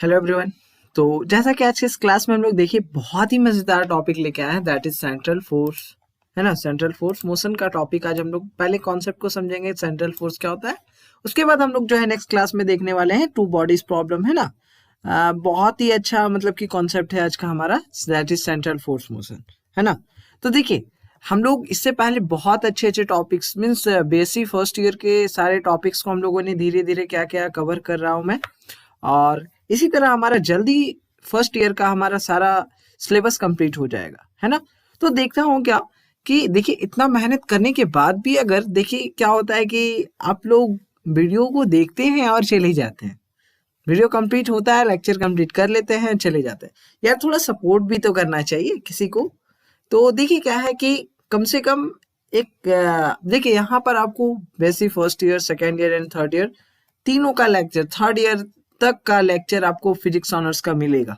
Hello everyone. तो जैसा कि आज के इस क्लास में हम लोग देखिए बहुत ही मजेदार टॉपिक लेके आए हैं, दैट इज सेंट्रल फोर्स, है ना। सेंट्रल फोर्स मोशन का टॉपिक आज हम लोग पहले कॉन्सेप्ट को समझेंगे, सेंट्रल फोर्स क्या होता है। उसके बाद हम लोग जो है नेक्स्ट क्लास में देखने वाले हैं टू बॉडीज प्रॉब्लम, है ना। बहुत ही अच्छा मतलब कि कॉन्सेप्ट है आज का हमारा, that is central force motion, है ना। तो देखिए हम लोग इससे पहले बहुत अच्छे अच्छे topics means basic first year के सारे टॉपिक्स को हम लोगों ने धीरे धीरे क्या क्या कवर कर रहा हूँ मैं, और इसी तरह हमारा जल्दी फर्स्ट ईयर का हमारा सारा सिलेबस कंप्लीट हो जाएगा, है ना। तो देखता हूँ क्या कि देखिए इतना मेहनत करने के बाद भी अगर देखिए क्या होता है कि आप लोग वीडियो को देखते हैं और चले जाते हैं, वीडियो कंप्लीट होता है, लेक्चर कंप्लीट कर लेते हैं, चले जाते हैं। यार थोड़ा सपोर्ट भी तो करना चाहिए किसी को। तो देखिए क्या है कि कम से कम एक देखिए यहाँ पर आपको basic first year, second year and third year तीनों का लेक्चर, थर्ड ईयर तक का लेक्चर आपको फिजिक्स ऑनर्स का मिलेगा।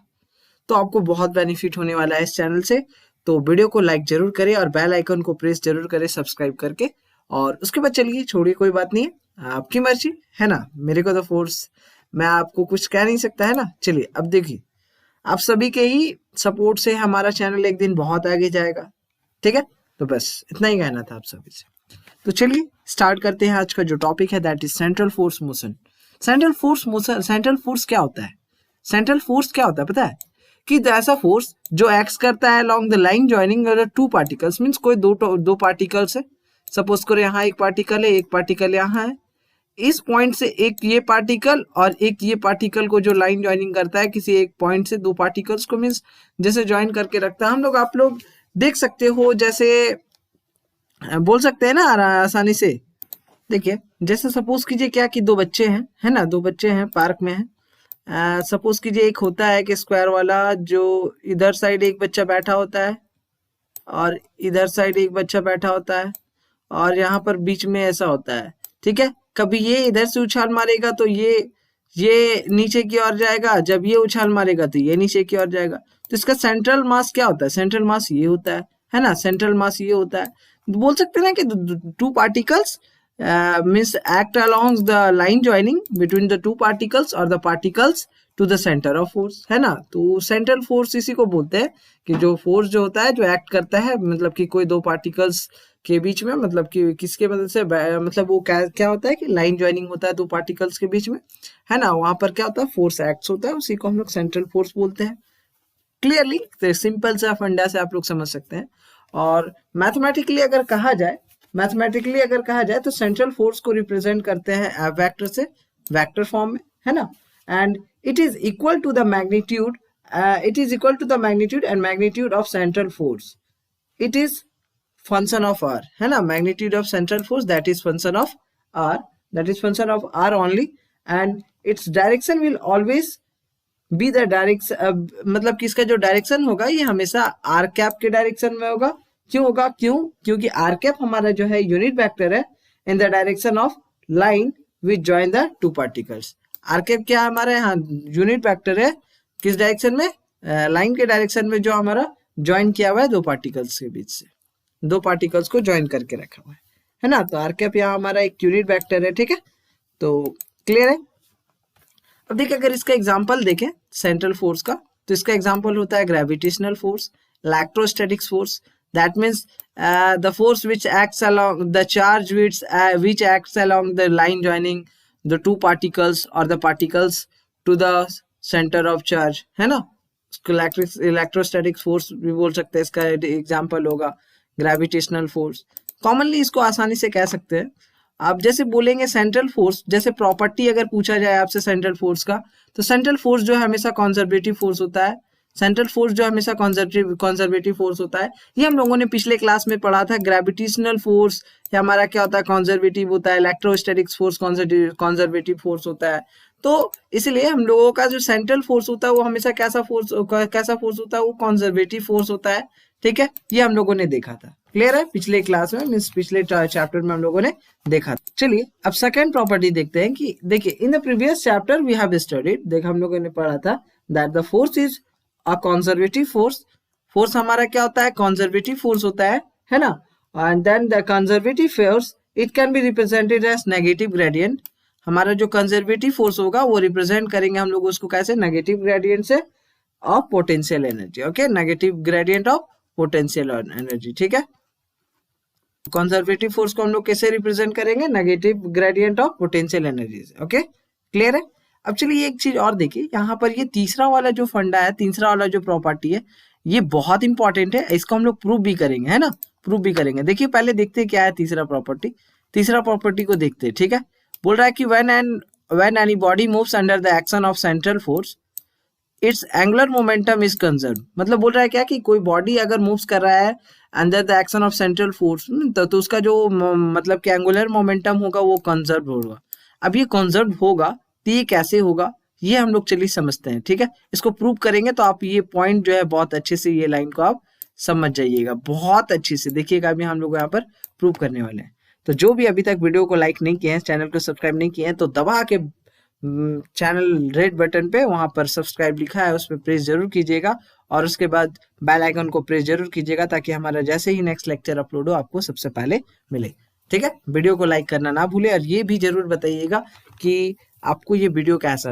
तो आपको बहुत बेनिफिट होने वाला है इस चैनल से। तो वीडियो को लाइक जरूर करें और बेल आइकन को प्रेस जरूर करें सब्सक्राइब करके। और उसके बाद चलिए छोड़िए, कोई बात नहीं है, आपकी मर्जी, है ना। मेरे को तो फोर्स, मैं आपको कुछ कह नहीं सकता, है ना। चलिए अब देखिए, आप सभी के ही सपोर्ट से हमारा चैनल एक दिन बहुत आगे जाएगा, ठीक है। तो बस इतना ही कहना था आप सभी से। तो चलिए स्टार्ट करते हैं आज का जो टॉपिक है, that is central force motion. Central force motion, central force क्या होता है? सेंट्रल फोर्स क्या होता है पता है? कि ऐसा फोर्स जो एक्ट करता है along the line joining two particles, means कोई दो पार्टिकल्स है। सपोज करो यहाँ एक पार्टिकल है, एक पार्टिकल यहाँ है। इस पॉइंट से एक ये पार्टिकल और एक ये पार्टिकल को जो लाइन ज्वाइनिंग करता है किसी एक पॉइंट से दो पार्टिकल्स को, मींस जैसे ज्वाइन करके रखता है हम लोग, आप लोग देख सकते हो, जैसे बोल सकते हैं ना आसानी से। देखिए जैसे सपोज कीजिए क्या कि दो बच्चे हैं, है ना, दो बच्चे हैं पार्क में हैं। सपोज कीजिए एक होता है कि स्क्वायर वाला, जो इधर साइड एक बच्चा बैठा होता है और इधर साइड एक बच्चा बैठा होता है, और यहाँ पर बीच में ऐसा होता है, ठीक है। कभी ये इधर से उछाल मारेगा तो ये नीचे की ओर जाएगा, जब ये उछाल मारेगा तो ये नीचे की ओर जाएगा। तो इसका सेंट्रल मास क्या होता है? सेंट्रल मास ये होता है ना, सेंट्रल मास ये होता है। बोल सकते हैं ना कि two particles means act along the line joining between the two particles or the particles to the center of force, है ना। तो सेंट्रल फोर्स इसी को बोलते हैं कि जो फोर्स जो होता है जो एक्ट करता है, मतलब कि कोई दो पार्टिकल्स के बीच में, मतलब कि किसके मदद से, मतलब वो क्या होता है कि लाइन ज्वाइनिंग होता है दो पार्टिकल्स के बीच में, है ना। वहां पर क्या होता है, फोर्स एक्ट होता है, उसी को हम लोग सेंट्रल फोर्स बोलते हैं। क्लियरली तो सिंपल सा फंडा से आप लोग समझ सकते हैं। और मैथमेटिकली अगर कहा जाए तो सेंट्रल फोर्स को रिप्रेजेंट करते हैं वेक्टर से, वेक्टर फॉर्म में, है ना। And it is equal to the magnitude, and magnitude of central force, it is function of r, है ना। Magnitude of central force that is function of r, only, and its direction will always be the direction, मतलब कि इसका जो direction होगा ये हमेशा are cap के डायरेक्शन में होगा। क्यों होगा? क्योंकि आर कैप हमारा जो है यूनिट वेक्टर है in the direction of line which join the two particles. R cap क्या हमारा यहाँ यूनिट वेक्टर है, किस डायरेक्शन में? लाइन के डायरेक्शन में, जो हमारा ज्वाइन किया हुआ है दो पार्टिकल्स के बीच से, दो पार्टिकल्स को ज्वाइन करके रखा हुआ है ना। तो आर कैप यहाँ हमारा एक यूनिट वेक्टर है, ठीक है। तो क्लियर है। अब देखिए अगर इसका एग्जाम्पल देखें सेंट्रल फोर्स का, तो इसका एग्जाम्पल होता है gravitational force, electrostatics force, that means the force which acts along the charge which acts along the line joining the two particles or the particles to the center of charge, है ना। Electrostatic force भी बोल सकते हैं, इसका example होगा gravitational force. Commonly इसको आसानी से कह सकते हैं आप, जैसे बोलेंगे सेंट्रल फोर्स, जैसे प्रॉपर्टी अगर पूछा जाए आपसे सेंट्रल फोर्स का, तो सेंट्रल फोर्स जो है हमेशा कंजर्वेटिव फोर्स होता है। सेंट्रल फोर्स जो हमेशा कंजर्वेटिव फोर्स होता है, ये हम लोगों ने पिछले क्लास में पढ़ा था। ग्रेविटेशनल फोर्स ये हमारा क्या होता है, कंजर्वेटिव होता है। इलेक्ट्रोस्टैटिक्स फोर्स कंजर्वेटिव फोर्स होता है। तो इसलिए हम लोगों का जो सेंट्रल फोर्स होता है वो हमेशा कैसा फोर्स होता है, वो कंजर्वेटिव फोर्स होता है, ठीक है। ये हम लोगों ने देखा था, क्लियर है, पिछले क्लास में, मींस पिछले चैप्टर में हम लोगों ने देखा था। चलिए अब सेकंड प्रॉपर्टी देखते हैं कि देखिए in the previous chapter we have studied, देख हम लोगों ने पढ़ा था that the force is a conservative force. Force हमारा क्या होता है, कंजर्वेटिव फोर्स होता है ना। And then the conservative force it can be represented as negative gradient, हमारा जो कंजर्वेटिव फोर्स होगा वो रिप्रेजेंट करेंगे हम लोग उसको कैसे, नेगेटिव ग्रेडियंट से of potential energy. Okay, negative gradient of potential energy, ठीक है। कंजर्वेटिव फोर्स को हम लोग कैसे रिप्रेजेंट करेंगे, negative gradient of potential energy. Okay, clear है। अब चलिए एक चीज और देखिए, यहाँ पर ये तीसरा वाला जो फंडा है, तीसरा वाला जो प्रॉपर्टी है, ये बहुत इंपॉर्टेंट है, इसको हम लोग प्रूव भी करेंगे, है ना, प्रूव भी करेंगे। देखिए पहले देखते हैं क्या है तीसरा प्रॉपर्टी, तीसरा प्रॉपर्टी को देखते हैं, ठीक है। बोल रहा है कि when any body moves under the action of central force it's angular momentum is conserve. मतलब बोल रहा है क्या कि कोई बॉडी अगर मूव्स कर रहा है under the action of central force तो उसका जो मतलब कि एंगुलर मोमेंटम होगा वो कंजर्व होगा। अब ये कंजर्व होगा तो ये कैसे होगा, ये हम लोग चलिए समझते हैं, ठीक है। इसको प्रूव करेंगे तो आप ये पॉइंट जो है बहुत अच्छे से ये लाइन को आप समझ जाइएगा, बहुत अच्छे से देखिएगा। अभी हम लोग यहाँ पर प्रूव करने वाले हैं। तो जो भी अभी तक वीडियो को लाइक नहीं किए हैं, चैनल को सब्सक्राइब नहीं किए हैं, तो दबा के चैनल रेड बटन पे वहां पर सब्सक्राइब लिखा है उस पर प्रेस जरूर कीजिएगा, और उसके बाद बेल आइकन को प्रेस जरूर कीजिएगा ताकि हमारा जैसे ही नेक्स्ट लेक्चर अपलोड हो आपको सबसे पहले मिले, ठीक है। वीडियो को लाइक करना ना भूले, और ये भी जरूर बताइएगा कि आपको ये वीडियो कैसा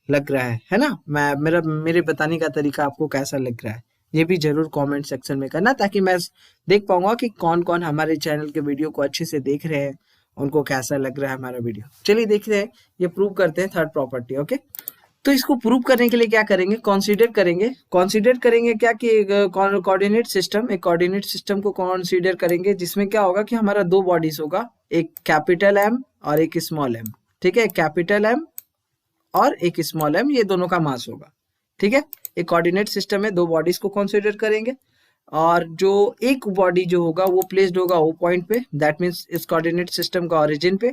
लग रहा है ना, मेरे बताने का तरीका आपको कैसा लग रहा है, ये भी जरूर कमेंट सेक्शन में करना, ताकि मैं देख पाऊंगा कि कौन कौन हमारे चैनल के वीडियो को अच्छे से देख रहे हैं, उनको कैसा लग रहा है हमारा वीडियो। चलिए देखते हैं, ये प्रूव करते हैं थर्ड प्रॉपर्टी। ओके, तो इसको प्रूव करने के लिए क्या करेंगे, कंसीडर करेंगे क्या कि कोऑर्डिनेट सिस्टम, एक कोऑर्डिनेट सिस्टम को कंसीडर करेंगे जिसमें क्या होगा कि हमारा दो बॉडीज होगा, एक कैपिटल एम और एक स्मॉल एम, ठीक है। कैपिटल एम और एक स्मॉल एम, ये दोनों का मास होगा, ठीक है। एक कोऑर्डिनेट सिस्टम में दो बॉडीज को कंसीडर करेंगे, और जो एक बॉडी जो होगा वो प्लेस्ड होगा वो पॉइंट पे, दैट मींस इस कोऑर्डिनेट सिस्टम का ओरिजिन पे,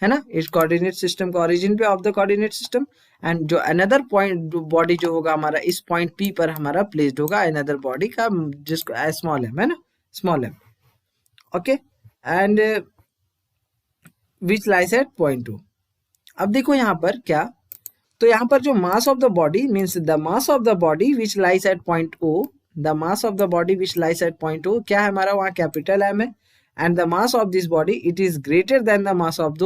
है ना, इस कोऑर्डिनेट सिस्टम का ओरिजिन पे of the coordinate system. And जो अनदर पॉइंट बॉडी जो होगा हमारा इस पॉइंट पी पर हमारा प्लेस्ड होगा अनदर बॉडी का, जिसको स्मॉल एम, है ना, small m. Okay, and which lies at point 2। अब देखो यहाँ पर क्या, तो यहाँ पर जो mass of the body means the mass of the body which lies at point O, the mass of the body which lies at point O क्या है हमारा, वहाँ कैपिटल एम है, and the mass of this body it is greater than the mass of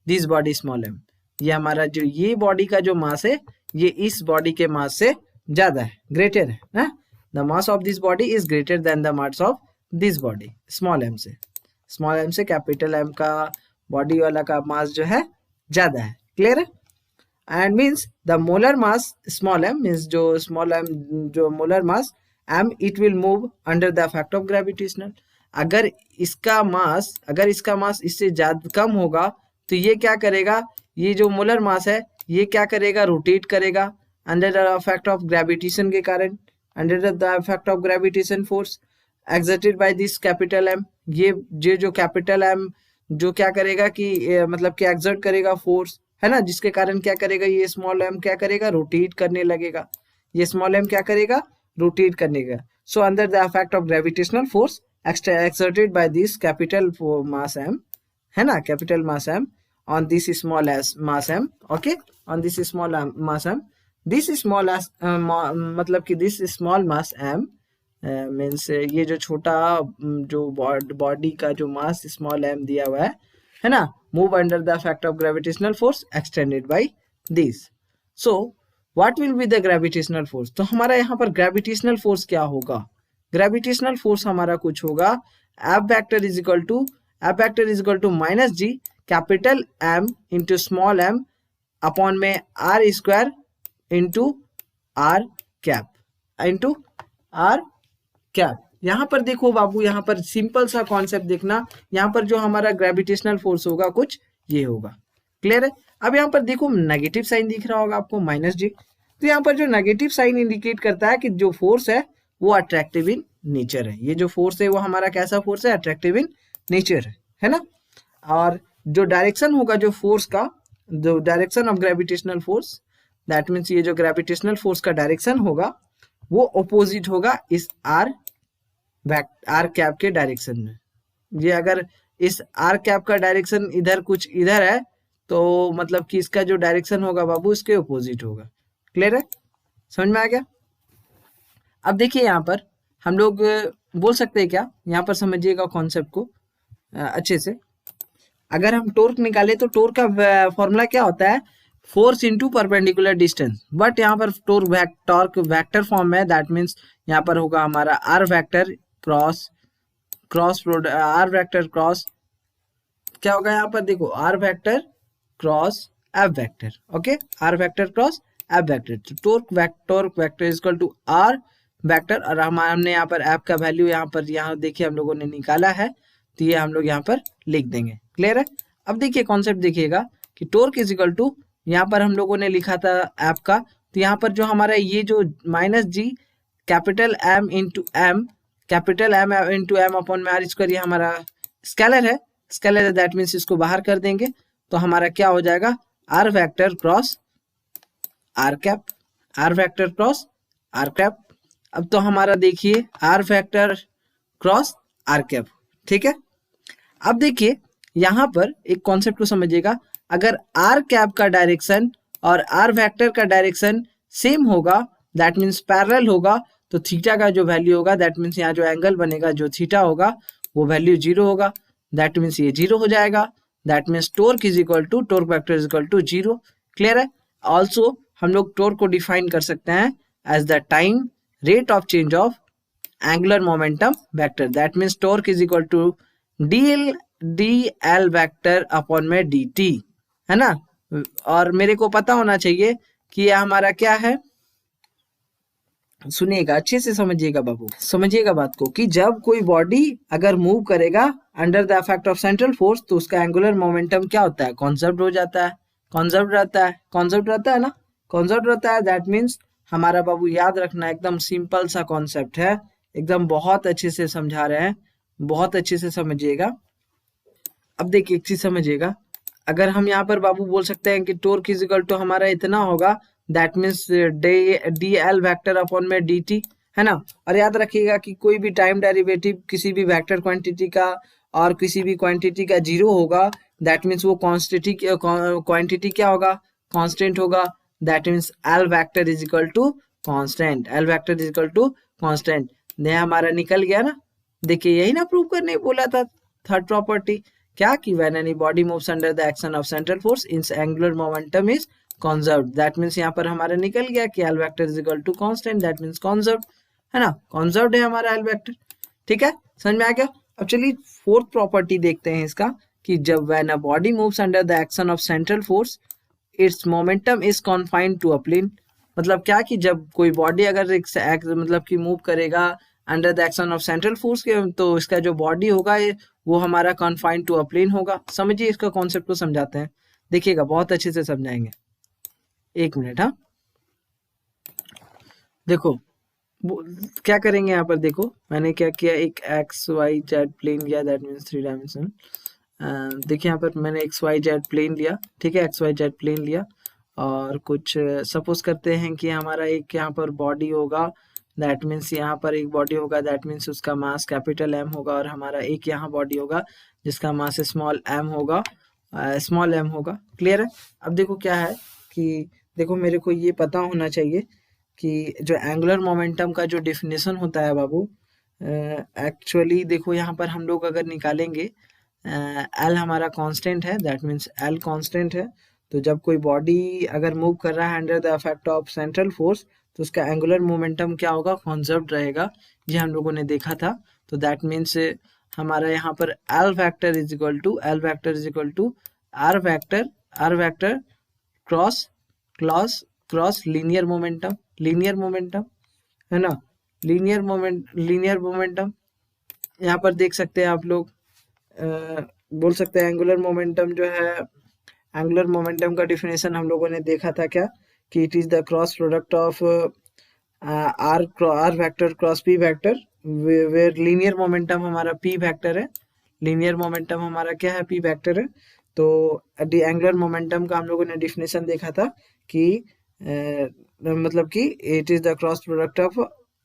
this body small m. ये हमारा जो ये body का जो मास है ये इस बॉडी के मास से ज्यादा है, ग्रेटर है ना, the mass of this body is greater than the mass of this body small m से, स्मॉल एम से कैपिटल एम का बॉडी वाला का मास जो है ज्यादा है, क्लियर है। And means the molar mass small m means जो स्मॉल एम जो molar mass m it will move under the effect of gravitational. अगर इसका मास इससे ज्यादा कम होगा तो ये क्या करेगा, ये जो मोलर मास है ये क्या करेगा, रोटेट करेगा under the effect of gravitation के कारण, under the effect of gravitation force exerted by this capital M. ये जो कैपिटल एम जो क्या करेगा कि मतलब कि एक्सर्ट करेगा फोर्स, है ना, जिसके कारण क्या करेगा, ये स्मॉल एम क्या करेगा, रोटेट करने लगेगा, ये स्मॉल एम क्या करेगा, रोटेट करने का। So under the effect of gravitational force exerted by this capital mass M, है ना, capital mass M on this small mass m, okay, on this small mass m, this small मतलब कि this small mass m means ये जो छोटा जो body का जो मास स्मॉल m दिया हुआ है ना, move under the effect of gravitational force extended by this। so what will be the gravitational force, तो हमारा यहाँ पर gravitational force क्या होगा, gravitational force हमारा कुछ होगा F vector is equal to minus g capital m into small m upon में r square into r cap. यहाँ पर देखो बाबू, यहाँ पर सिंपल सा कॉन्सेप्ट देखना, यहाँ पर जो हमारा ग्रेविटेशनल फोर्स होगा कुछ ये होगा, क्लियर है। अब यहाँ पर देखो नेगेटिव साइन दिख रहा होगा आपको माइनस जी, तो यहाँ पर जो नेगेटिव साइन इंडिकेट करता है कि जो फोर्स है वो अट्रैक्टिव इन नेचर है, ये जो फोर्स है वो हमारा कैसा फोर्स है, अट्रैक्टिव इन नेचर है ना। और जो डायरेक्शन होगा जो फोर्स का, जो direction of gravitational force, that means ये जो ग्रेविटेशनल फोर्स का डायरेक्शन होगा वो ऑपोजिट होगा इस आर कैप के डायरेक्शन में। ये अगर इस आर कैप का डायरेक्शन इधर कुछ इधर है तो मतलब कि इसका जो डायरेक्शन होगा बाबू इसके ऑपोजिट होगा, क्लियर है, समझ में आ गया। अब देखिए यहाँ पर हम लोग बोल सकते हैं क्या, यहाँ पर समझिएगा कॉन्सेप्ट को अच्छे से। अगर हम टोर्क निकाले तो टोर्क का फॉर्मूला क्या होता है, force into perpendicular distance, but यहाँ पर टॉर्क वेक्टर फॉर्म में, दैट मीन्स यहाँ पर होगा हमारा R vector cross R vector cross क्या होगा यहाँ पर, देखो R vector cross F vector, okay, R vector cross F vector, तो torque vector is equal to are vector, और हमने यहाँ पर एफ का वैल्यू यहाँ पर यहाँ देखिए हम लोगों ने निकाला है, तो ये हम लोग यहाँ पर लिख देंगे। क्लियर है। अब देखिए कॉन्सेप्ट देखिएगा कि टोर्क इज इक्वल टू, यहाँ पर हम लोगों ने लिखा था एफ का, तो यहाँ पर जो हमारा ये जो minus G capital M into M, capital M into M upon में आर स्क्वायर, ये हमारा स्केलर है, स्केलर है, दैट मीन्स इसको बाहर कर देंगे तो हमारा क्या हो जाएगा, r vector cross r cap, r vector cross r cap. अब तो हमारा देखिए r vector cross r cap, ठीक है। अब देखिए यहाँ पर एक कॉन्सेप्ट को समझिएगा, अगर आर कैप का डायरेक्शन और आर वेक्टर का डायरेक्शन सेम होगा, दैट मीन्स पैरेलल होगा, तो थीटा का जो वैल्यू होगा, दैट मीन्स यहाँ जो एंगल बनेगा जो थीटा होगा वो वैल्यू 0 होगा, दैट मीन्स ये 0 हो जाएगा, that means torque is equal to torque vector is equal to 0। Clear है। ऑल्सो हम लोग टोर्क को डिफाइन कर सकते हैं as the time rate of change of angular momentum vector, that means torque is equal to d L vector upon में d t, है ना। और मेरे को पता होना चाहिए कि यह हमारा क्या है, सुनिएगा अच्छे से, समझिएगा बाबू, समझिएगा बात को, कि जब कोई बॉडी अगर मूव करेगा under the effect of central force तो उसका एंगुलर मोमेंटम क्या होता है, कॉन्जर्व्ड हो जाता है, कॉन्जर्व्ड रहता है, कॉन्जर्व्ड रहता है ना, कॉन्जर्व्ड रहता है। दैट मीन्स हमारा बाबू याद रखना, एकदम सिंपल सा कॉन्सेप्ट है, एकदम बहुत अच्छे से समझा रहे हैं, बहुत अच्छे से समझिएगा। अब देखिए एक चीज समझिएगा, अगर हम यहाँ पर बाबू बोल सकते हैं कि टोर्क इज इक्वल टू हमारा इतना होगा, that means D L vector upon में डी टी, है ना। और याद रखिएगा कि कोई भी टाइम डेरिवेटिव किसी भी वेक्टर क्वांटिटी का और किसी भी क्वांटिटी का 0 होगा, दैट मीन्स वो क्वांटिटी क्या होगा, कांस्टेंट होगा, that means L vector is equal to constant, L vector is equal to constant. ये हमारा निकल गया ना। देखिए यही ना प्रूव करने बोला था थर्ड प्रॉपर्टी, क्या कि when any body moves under the action of central force its angular momentum is conserved, that means यहाँ पर हमारा निकल गया कि L vector is equal to constant, that means conserved, है ना, कंजर्व्ड है हमारा एल वेक्टर। ठीक है, समझ में आ गया। अब चलिए फोर्थ प्रॉपर्टी देखते हैं इसका, कि जब when a body moves under the action of central force its momentum is confined to a plane, मतलब क्या कि जब कोई बॉडी अगर मतलब कि मूव करेगा under the action of central force के, तो इसका जो बॉडी होगा वो हमारा कॉन्फाइंड टू अ प्लेन होगा। समझिए इसका कॉन्सेप्ट को समझाते हैं, देखिएगा बहुत अच्छे से समझाएंगे, एक मिनट। हाँ देखो क्या करेंगे यहाँ पर, देखो मैंने क्या किया, एक एक्स वाई जेड प्लेन लिया, दैट मीन्स 3 डायमेंशन। देखिए यहाँ पर मैंने एक्स वाई जेड प्लेन लिया, ठीक है, एक्स वाई जेड प्लेन लिया, और कुछ सपोज करते हैं कि हमारा एक यहाँ पर बॉडी होगा, दैट मीन्स यहाँ पर एक बॉडी होगा, दैट मीन्स उसका मास कैपिटल एम होगा, और हमारा एक यहाँ बॉडी होगा जिसका मास स्मॉल एम होगा, स्मॉल एम होगा। क्लियर है। अब देखो क्या है कि देखो मेरे को ये पता होना चाहिए कि जो एंगुलर मोमेंटम का जो डिफिनेशन होता है बाबू, एक्चुअली देखो यहाँ पर हम लोग अगर निकालेंगे, एल हमारा कांस्टेंट है, दैट मीन्स एल कांस्टेंट है, तो जब कोई बॉडी अगर मूव कर रहा है under the effect of central force तो उसका एंगुलर मोमेंटम क्या होगा, कंजर्व्ड रहेगा, ये हम लोगों ने देखा था। तो दैट मीन्स हमारा यहाँ पर L vector is equal to are vector cross linear momentum, है ना, लीनियर मोमेंटम। यहाँ पर देख सकते हैं आप लोग, बोल सकते हैं एंगुलर मोमेंटम जो है, एंगुलर मोमेंटम का डिफिनेशन हम लोगों ने देखा था क्या, कि it is the cross product of r vector cross p vector, where linear momentum हमारा पी वेक्टर है, लीनियर मोमेंटम हमारा क्या है, पी वेक्टर है। तो एंगुलर मोमेंटम का हम लोगों ने डिफिनेशन देखा था कि मतलब कि it is the cross product of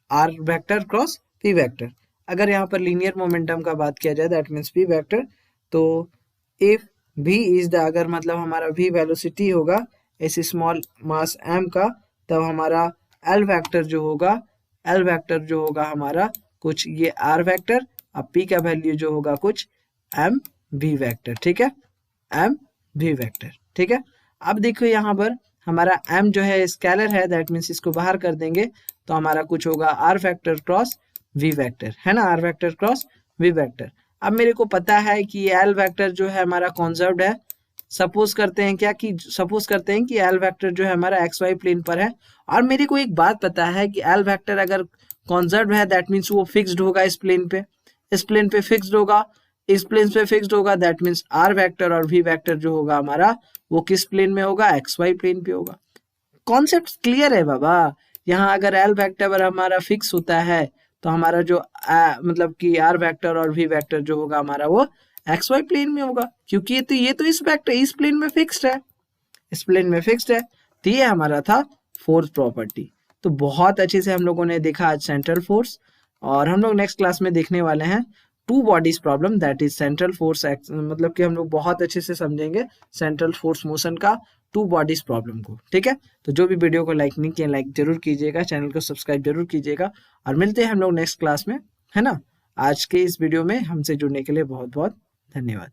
r vector cross p vector. अगर यहाँ पर लीनियर मोमेंटम का बात किया जाए, दैट मीन्स पी वेक्टर, तो इफ v इज द, अगर मतलब हमारा v वेलोसिटी होगा इस स्मॉल मास m का, तब हमारा l वेक्टर जो होगा हमारा कुछ ये r वेक्टर, अब p का वैल्यू जो होगा कुछ m v वेक्टर। ठीक है, एम वी वेक्टर। ठीक है, अब देखो यहाँ पर हमारा एम जो है स्केलर है, दैट मीन्स इसको बाहर कर देंगे तो हमारा कुछ होगा r vector cross v vector, है ना, r vector cross v vector. अब मेरे को पता है कि ये एल वेक्टर जो है हमारा कॉन्जर्व्ड है। सपोज करते हैं कि एल वेक्टर जो है हमारा एक्स वाई प्लेन पर है, और मेरे को एक बात पता है कि एल वेक्टर अगर कॉन्जर्व्ड है दैट मीन्स वो फिक्स्ड होगा इस प्लेन पे, इस प्लेन पे फिक्स्ड होगा, इस प्लेन पे फिक्स्ड होगा, दैट मीन्स आर वेक्टर और वी वेक्टर जो होगा हमारा वो किस प्लेन में होगा, एक्स वाई प्लेन पे होगा। कॉन्सेप्ट क्लियर है बाबा। यहाँ अगर एल वेक्टर हमारा फिक्स होता है तो हमारा जो मतलब कि आर वेक्टर और वी वेक्टर जो होगा हमारा वो एक्स वाई प्लेन में होगा, क्योंकि ये तो इस प्लेन में फिक्स्ड है, इस प्लेन में फिक्स्ड है। तो ये हमारा था फोर्थ प्रॉपर्टी। तो बहुत अच्छे से हम लोगों ने देखा आज सेंट्रल फोर्स, और हम लोग नेक्स्ट क्लास में देखने वाले हैं two bodies problem, that is central force, मतलब कि हम लोग बहुत अच्छे से समझेंगे सेंट्रल फोर्स मोशन का टू बॉडीज प्रॉब्लम को। ठीक है, तो जो भी वीडियो को लाइक नहीं किया लाइक जरूर कीजिएगा, चैनल को सब्सक्राइब जरूर कीजिएगा, और मिलते हैं हम लोग नेक्स्ट क्लास में, है ना। आज के इस वीडियो में हमसे जुड़ने के लिए बहुत बहुत धन्यवाद।